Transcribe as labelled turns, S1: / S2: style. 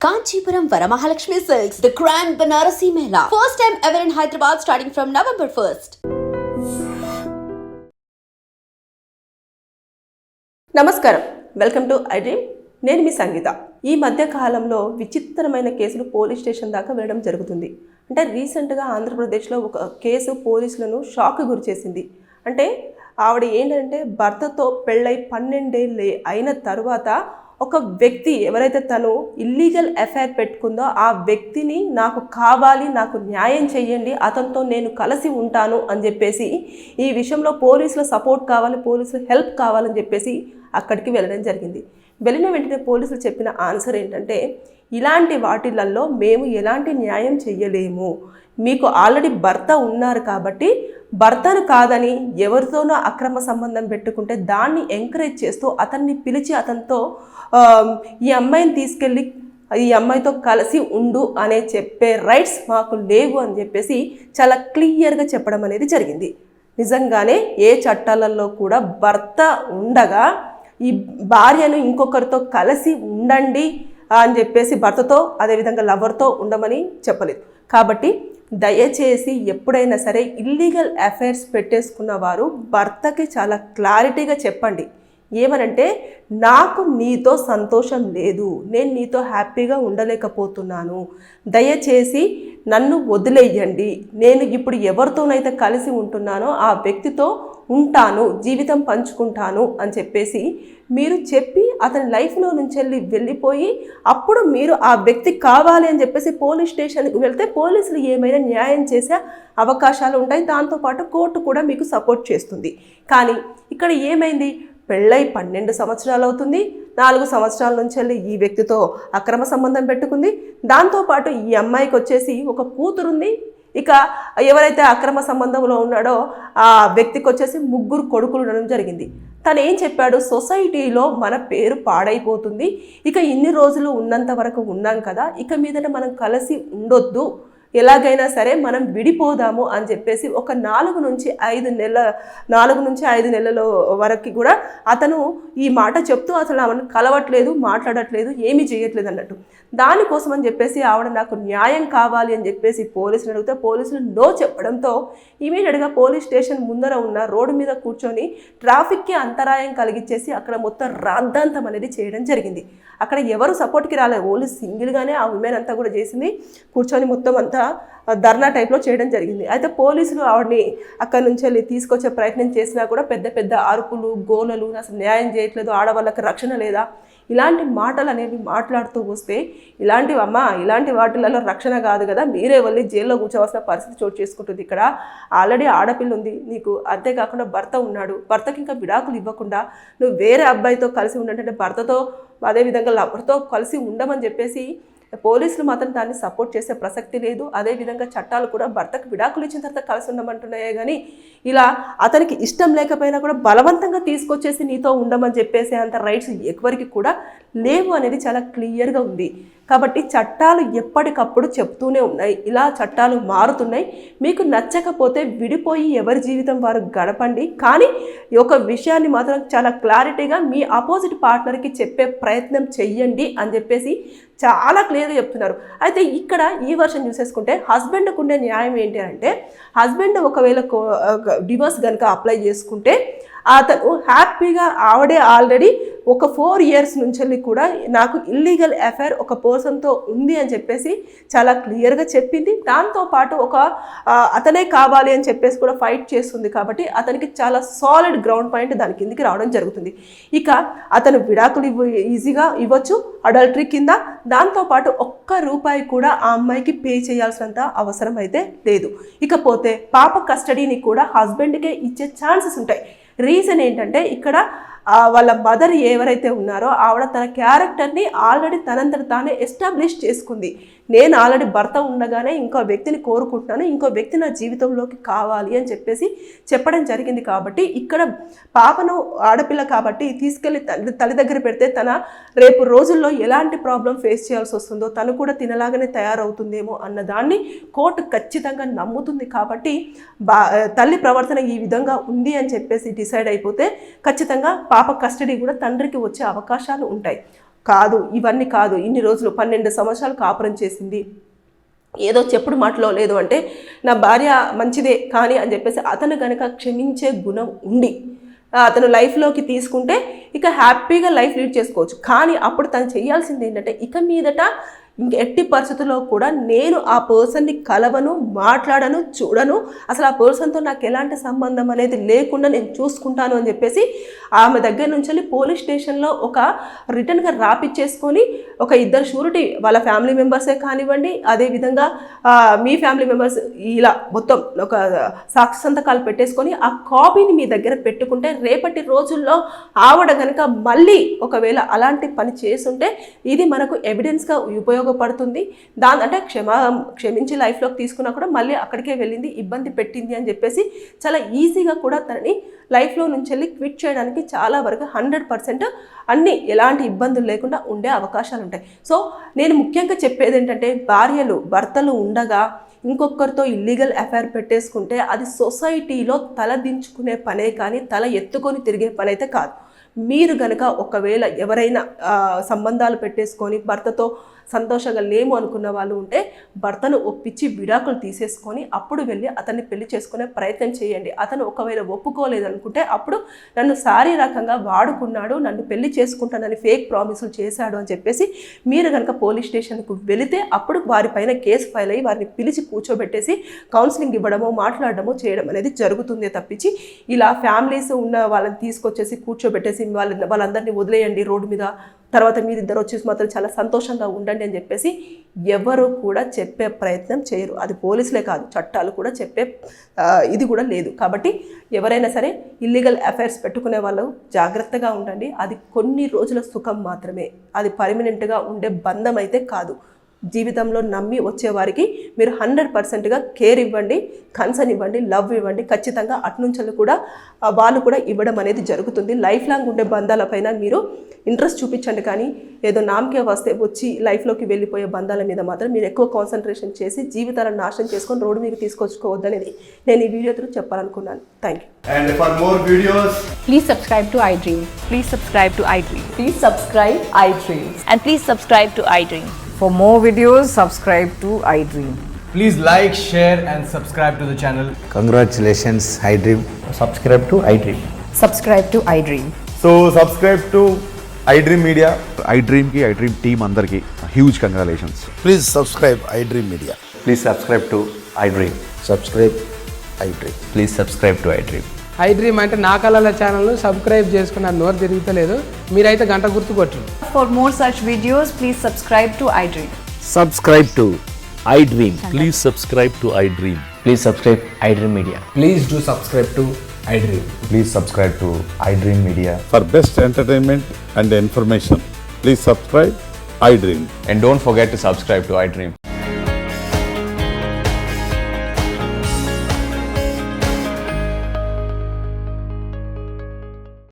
S1: Kanchipuram Varamahalakshmi Silks, the Grand Banarasi Mela. First time ever in Hyderabad starting from November 1st.
S2: నమస్కారం, welcome to I dream. నేను మీ సంగీత. ఈ మధ్య కాలంలో విచిత్రమైన కేసులు పోలీస్ స్టేషన్ దాకా వెళ్ళడం జరుగుతుంది. అంటే రీసెంట్గా ఆంధ్రప్రదేశ్లో ఒక కేసు పోలీసులను షాక్ గురి చేసింది. అంటే ఆవిడ ఏంటంటే భర్తతో పెళ్ళై 12 ఏళ్ళు అయిన తర్వాత ఒక వ్యక్తి ఎవరైతే తను ఇల్లీగల్ అఫైర్ పెట్టుకుందో ఆ వ్యక్తిని నాకు కావాలి, నాకు న్యాయం చేయండి, అతనితో నేను కలిసి ఉంటాను అని చెప్పేసి ఈ విషయంలో పోలీసుల సపోర్ట్ కావాలి, పోలీసుల హెల్ప్ కావాలని చెప్పేసి అక్కడికి వెళ్ళడం జరిగింది. వెళ్ళిన వెంటనే పోలీసులు చెప్పిన ఆన్సర్ ఏంటంటే, ఇలాంటి వాటిలలో మేము ఎలాంటి న్యాయం చెయ్యలేము, మీకు ఆల్రెడీ భర్త ఉన్నారు కాబట్టి భర్తను కాదని ఎవరితోనో అక్రమ సంబంధం పెట్టుకుంటే దాన్ని ఎంకరేజ్ చేస్తూ అతన్ని పిలిచి అతనితో ఈ అమ్మాయిని తీసుకెళ్ళి ఈ అమ్మాయితో కలిసి ఉండు అనే చెప్పే రైట్స్ మాకు లేవు అని చెప్పేసి చాలా క్లియర్గా చెప్పడం అనేది జరిగింది. నిజంగానే ఏ చట్టాలలో కూడా భర్త ఉండగా ఈ భార్యను ఇంకొకరితో కలిసి ఉండండి అని చెప్పేసి భర్తతో అదేవిధంగా లవర్తో ఉండమని చెప్పలేదు. కాబట్టి దయచేసి ఎప్పుడైనా సరే ఇల్లీగల్ అఫైర్స్ పెట్టేసుకున్న వారు భర్తకి చాలా క్లారిటీగా చెప్పండి. ఏమనంటే, నాకు నీతో సంతోషం లేదు, నేను నీతో హ్యాపీగా ఉండలేకపోతున్నాను, దయచేసి నన్ను వదిలేయండి, నేను ఇప్పుడు ఎవరితోనైతే కలిసి ఉంటున్నానో ఆ వ్యక్తితో ఉంటాను, జీవితం పంచుకుంటాను అని చెప్పేసి మీరు చెప్పి అతని లైఫ్లో నుంచి వెళ్ళిపోయి అప్పుడు మీరు ఆ వ్యక్తి కావాలి అని చెప్పేసి పోలీస్ స్టేషన్కి వెళ్తే పోలీసులు ఏమైనా న్యాయం చేసే అవకాశాలు ఉంటాయి. దాంతోపాటు కోర్టు కూడా మీకు సపోర్ట్ చేస్తుంది. కానీ ఇక్కడ ఏమైంది, పెళ్ళై 12 సంవత్సరాలు అవుతుంది, 4 సంవత్సరాల నుంచి ఈ వ్యక్తితో అక్రమ సంబంధం పెట్టుకుంది. దాంతోపాటు ఈ అమ్మాయికి వచ్చేసి ఒక కూతురుంది. ఇక ఎవరైతే అక్రమ సంబంధంలో ఉన్నాడో ఆ వ్యక్తికి వచ్చేసి 3 కొడుకులు ఉండడం జరిగింది. తను ఏం చెప్పాడు, సొసైటీలో మన పేరు పాడైపోతుంది, ఇక ఇన్ని రోజులు ఉన్నంత వరకు ఉన్నాం కదా, ఇక మీదట మనం కలిసి ఉండొద్దు, ఎలాగైనా సరే మనం విడిపోదాము అని చెప్పేసి ఒక 4 నుంచి 5 నెలల వరకు కూడా అతను ఈ మాట చెప్తూ అసలు ఆమెను కలవట్లేదు, మాట్లాడట్లేదు, ఏమీ చేయట్లేదు అన్నట్టు. దానికోసం అని చెప్పేసి ఆవిడ నాకు న్యాయం కావాలి అని చెప్పేసి పోలీసులు అడిగితే పోలీసులు నో చెప్పడంతో ఇమీడియట్గా పోలీస్ స్టేషన్ ముందర ఉన్న రోడ్డు మీద కూర్చొని ట్రాఫిక్కి అంతరాయం కలిగించేసి అక్కడ మొత్తం రాద్ధాంతం అనేది చేయడం జరిగింది. అక్కడ ఎవరు సపోర్ట్కి రాలేదు, ఓన్లీ సింగిల్గానే ఆ ఉమెన్ అంతా కూడా చేసింది, కూర్చొని మొత్తం అంతా ధర్నా టైప్లో చేయడం జరిగింది. అయితే పోలీసులు ఆవిడని అక్కడి నుంచి వెళ్ళి తీసుకొచ్చే ప్రయత్నం చేసినా కూడా పెద్ద పెద్ద అరుపులు, గోలలు, అసలు న్యాయం చేయట్లేదు, ఆడవాళ్ళకి రక్షణ లేదా, ఇలాంటి మాటలు అనేవి మాట్లాడుతూ వస్తే ఇలాంటి వాటిలలో రక్షణ కాదు కదా, మీరే వెళ్ళి జైల్లో కూర్చోవలసిన పరిస్థితి చోటు చేసుకుంటుంది. ఇక్కడ ఆల్రెడీ ఆడపిల్ల ఉంది నీకు, అంతేకాకుండా భర్త ఉన్నాడు, భర్తకి ఇంకా విడాకులు ఇవ్వకుండా నువ్వు వేరే అబ్బాయితో కలిసి ఉండంటే భర్తతో అదేవిధంగా లవర్తో కలిసి ఉండమని చెప్పేసి పోలీసులు మాత్రం దాన్ని సపోర్ట్ చేసే ప్రసక్తి లేదు. అదేవిధంగా చట్టాలు కూడా భర్తకు విడాకులు ఇచ్చిన తర్వాత కలిసి ఉండమంటున్నాయే కానీ ఇలా అతనికి ఇష్టం లేకపోయినా కూడా బలవంతంగా తీసుకొచ్చేసి నీతో ఉండమని చెప్పేసి అంత రైట్స్ ఎవరికి కూడా లేవు అనేది చాలా క్లియర్గా ఉంది. కాబట్టి చట్టాలు ఎప్పటికప్పుడు చెప్తూనే ఉన్నాయి, ఇలా చట్టాలు మారుతున్నాయి. మీకు నచ్చకపోతే విడిపోయి ఎవరి జీవితం వారు గడపండి, కానీ ఒక విషయాన్ని మాత్రం చాలా క్లారిటీగా మీ ఆపోజిట్ పార్ట్నర్కి చెప్పే ప్రయత్నం చెయ్యండి అని చెప్పేసి చాలా క్లియర్గా చెప్తున్నారు. అయితే ఇక్కడ ఈ వర్షన్ చూసేసుకుంటే హస్బెండ్కు ఉండే న్యాయం ఏంటి అంటే, హస్బెండ్ ఒకవేళ డివోర్స్ కనుక అప్లై చేసుకుంటే అతను హ్యాపీగా ఆవిడే ఆల్రెడీ ఒక 4 years నుంచి కూడా నాకు ఇల్లీగల్ అఫైర్ ఒక పర్సన్తో ఉంది అని చెప్పేసి చాలా క్లియర్గా చెప్పింది. దాంతోపాటు అతనే కావాలి అని చెప్పేసి కూడా ఫైట్ చేస్తుంది. కాబట్టి అతనికి చాలా సాలిడ్ గ్రౌండ్ పాయింట్ దాని కిందికి రావడం జరుగుతుంది. ఇక అతను విడాకులు ఈజీగా ఇవ్వచ్చు అడల్టరీ కింద. దాంతోపాటు ₹1 కూడా ఆ అమ్మాయికి పే చేయాల్సినంత అవసరం అయితే లేదు. ఇకపోతే పాప కస్టడీని కూడా హస్బెండ్కే ఇచ్చే ఛాన్సెస్ ఉంటాయి. రీజన్ ఏంటంటే, ఇక్కడ వాళ్ళ మదర్ ఎవరైతే ఉన్నారో ఆవిడ తన క్యారెక్టర్ని ఆల్రెడీ తనంతట తానే ఎస్టాబ్లిష్ చేసుకుంది. నేను ఆల్రెడీ భర్త ఉండగానే ఇంకో వ్యక్తిని కోరుకుంటున్నాను, ఇంకో వ్యక్తి నా జీవితంలోకి కావాలి అని చెప్పేసి చెప్పడం జరిగింది. కాబట్టి ఇక్కడ పాపను ఆడపిల్ల కాబట్టి తీసుకెళ్ళి తల్లి దగ్గర పెడితే తన రేపు రోజుల్లో ఎలాంటి ప్రాబ్లం ఫేస్ చేయాల్సి వస్తుందో, తను కూడా తినలాగానే తయారవుతుందేమో అన్నదాన్ని కోర్టు ఖచ్చితంగా నమ్ముతుంది. కాబట్టి తల్లి ప్రవర్తన ఈ విధంగా ఉంది అని చెప్పేసి డిసైడ్ అయిపోతే ఖచ్చితంగా పాప కస్టడీ కూడా తండ్రికి వచ్చే అవకాశాలు ఉంటాయి. కాదు, ఇవన్నీ కాదు, ఇన్ని రోజులు 12 సంవత్సరాలు కాపురం చేసింది, ఏదో చెప్పుడు మాటలో లేదు అంటే నా భార్య మంచిదే కానీ అని చెప్పేసి అతను కనుక క్షమించే గుణం ఉండి అతను లైఫ్లోకి తీసుకుంటే ఇక హ్యాపీగా లైఫ్ లీడ్ చేసుకోవచ్చు. కానీ అప్పుడు తను చేయాల్సింది ఏంటంటే ఇక మీదట ఇంక ఎట్టి పరిస్థితుల్లో కూడా నేను ఆ పర్సన్ని కలవను, మాట్లాడను, చూడను, అసలు ఆ పర్సన్తో నాకు ఎలాంటి సంబంధం అనేది లేకుండా నేను చూసుకుంటాను అని చెప్పేసి ఆమె దగ్గర నుంచి వెళ్ళి పోలీస్ స్టేషన్లో ఒక రిటర్న్గా రాపిచ్చేసుకొని ఒక 2 షూరిటీ వాళ్ళ ఫ్యామిలీ మెంబర్సే కానివ్వండి, అదేవిధంగా మీ ఫ్యామిలీ మెంబర్స్ ఇలా మొత్తం ఒక సాక్షి సంతకాలు పెట్టేసుకొని ఆ కాపీని మీ దగ్గర పెట్టుకుంటే రేపటి రోజుల్లో ఆవిడ కనుక మళ్ళీ ఒకవేళ అలాంటి పని చేసుంటే ఇది మనకు ఎవిడెన్స్గా ఉపయోగపడుతుంది. అంటే క్షమించి లైఫ్లోకి తీసుకున్నా కూడా మళ్ళీ అక్కడికే వెళ్ళింది, ఇబ్బంది పెట్టింది అని చెప్పేసి చాలా ఈజీగా కూడా తనని లైఫ్లో నుంచి వెళ్ళి క్విట్ చేయడానికి చాలా వరకు 100% అన్ని ఎలాంటి ఇబ్బందులు లేకుండా ఉండే అవకాశాలు ఉంటాయి. సో నేను ముఖ్యంగా చెప్పేది ఏంటంటే భర్తలు ఉండగా ఇంకొకరితో ఇల్లీగల్ అఫైర్ పెట్టేసుకుంటే అది సొసైటీలో తల దించుకునే పనే కానీ తల ఎత్తుకొని తిరిగే పని అయితే కాదు. మీరు గనక ఒకవేళ ఎవరైనా సంబంధాలు పెట్టేసుకొని భర్తతో సంతోషంగా లేము అనుకున్న వాళ్ళు ఉంటే భర్తను ఒప్పించి విడాకులు తీసేసుకొని అప్పుడు వెళ్ళి అతన్ని పెళ్లి చేసుకునే ప్రయత్నం చేయండి. అతను ఒకవేళ ఒప్పుకోలేదనుకుంటే అప్పుడు నన్ను శారీరకంగా వాడుకున్నాడు, నన్ను పెళ్లి చేసుకుంటానని ఫేక్ ప్రామిసులు చేశాడు అని చెప్పేసి మీరు కనుక పోలీస్ స్టేషన్కు వెళితే అప్పుడు వారిపైన కేసు ఫైల్ అయ్యి వారిని పిలిచి కూర్చోబెట్టేసి కౌన్సిలింగ్ ఇవ్వడమో మాట్లాడడమో చేయడం అనేది జరుగుతుందే తప్పించి ఇలా ఫ్యామిలీస్ ఉన్న వాళ్ళని తీసుకొచ్చేసి కూర్చోబెట్టేసి వాళ్ళందరినీ వదిలేయండి రోడ్డు మీద, తర్వాత మీరిద్దరు వచ్చేసి మాత్రం చాలా సంతోషంగా ఉండండి అని చెప్పేసి ఎవరు కూడా చెప్పే ప్రయత్నం చేయరు. అది పోలీసులే కాదు, చట్టాలు కూడా చెప్పే ఇది కూడా లేదు. కాబట్టి ఎవరైనా సరే ఇల్లీగల్ అఫైర్స్ పెట్టుకునే వాళ్ళు జాగ్రత్తగా ఉండండి. అది కొన్ని రోజుల సుఖం మాత్రమే, అది పర్మనెంట్గా ఉండే బంధం అయితే కాదు. జీవితంలో నమ్మి వచ్చేవారికి మీరు 100%గా కేర్ ఇవ్వండి, కన్సర్న్ ఇవ్వండి, లవ్ ఇవ్వండి. ఖచ్చితంగా అటునుంచి కూడా వాళ్ళు కూడా ఇవ్వడం అనేది జరుగుతుంది. లైఫ్ లాంగ్ ఉండే బంధాలపైన మీరు ఇంట్రెస్ట్ చూపించండి, కానీ ఏదో నామకే వస్తే వచ్చి లైఫ్లోకి వెళ్ళిపోయే బంధాల మీద మాత్రం మీరు ఎక్కువ కాన్సన్ట్రేషన్ చేసి జీవితాలను నాశనం చేసుకొని రోడ్డు మీకు తీసుకొచ్చుకోవద్దనేది నేను ఈ వీడియో ద్వారా చెప్పాలనుకున్నాను. Thank you.
S3: And for more videos,
S4: Please subscribe to iDream.
S5: Please subscribe to iDream.
S4: Please subscribe iDream.
S5: And please subscribe to iDream.
S4: For more videos, subscribe to iDream.
S3: please like, share and subscribe to the channel.
S6: Congratulations, iDream.
S7: Subscribe to iDream.
S4: Subscribe to iDream.
S7: So subscribe to iDream Media.
S8: iDream team andarki huge congratulations.
S9: Please subscribe iDream Media.
S7: Please subscribe to iDream.
S9: Subscribe iDream.
S7: Please subscribe to iDream.
S10: iDream అంటే నా కళల ఛానల్ను subscribe చేసుకున్న నోరు తిరుగుతలేదు, మీరైతే గంట గుర్తు కొట్టండి.
S5: For more such videos, please subscribe to iDream.
S6: Subscribe to iDream.
S11: Please subscribe to iDream.
S7: Please subscribe iDream Media.
S3: Please do subscribe to iDream.
S7: Please subscribe to iDream Media.
S9: For best entertainment and information, please subscribe iDream.
S7: And don't forget to subscribe to iDream.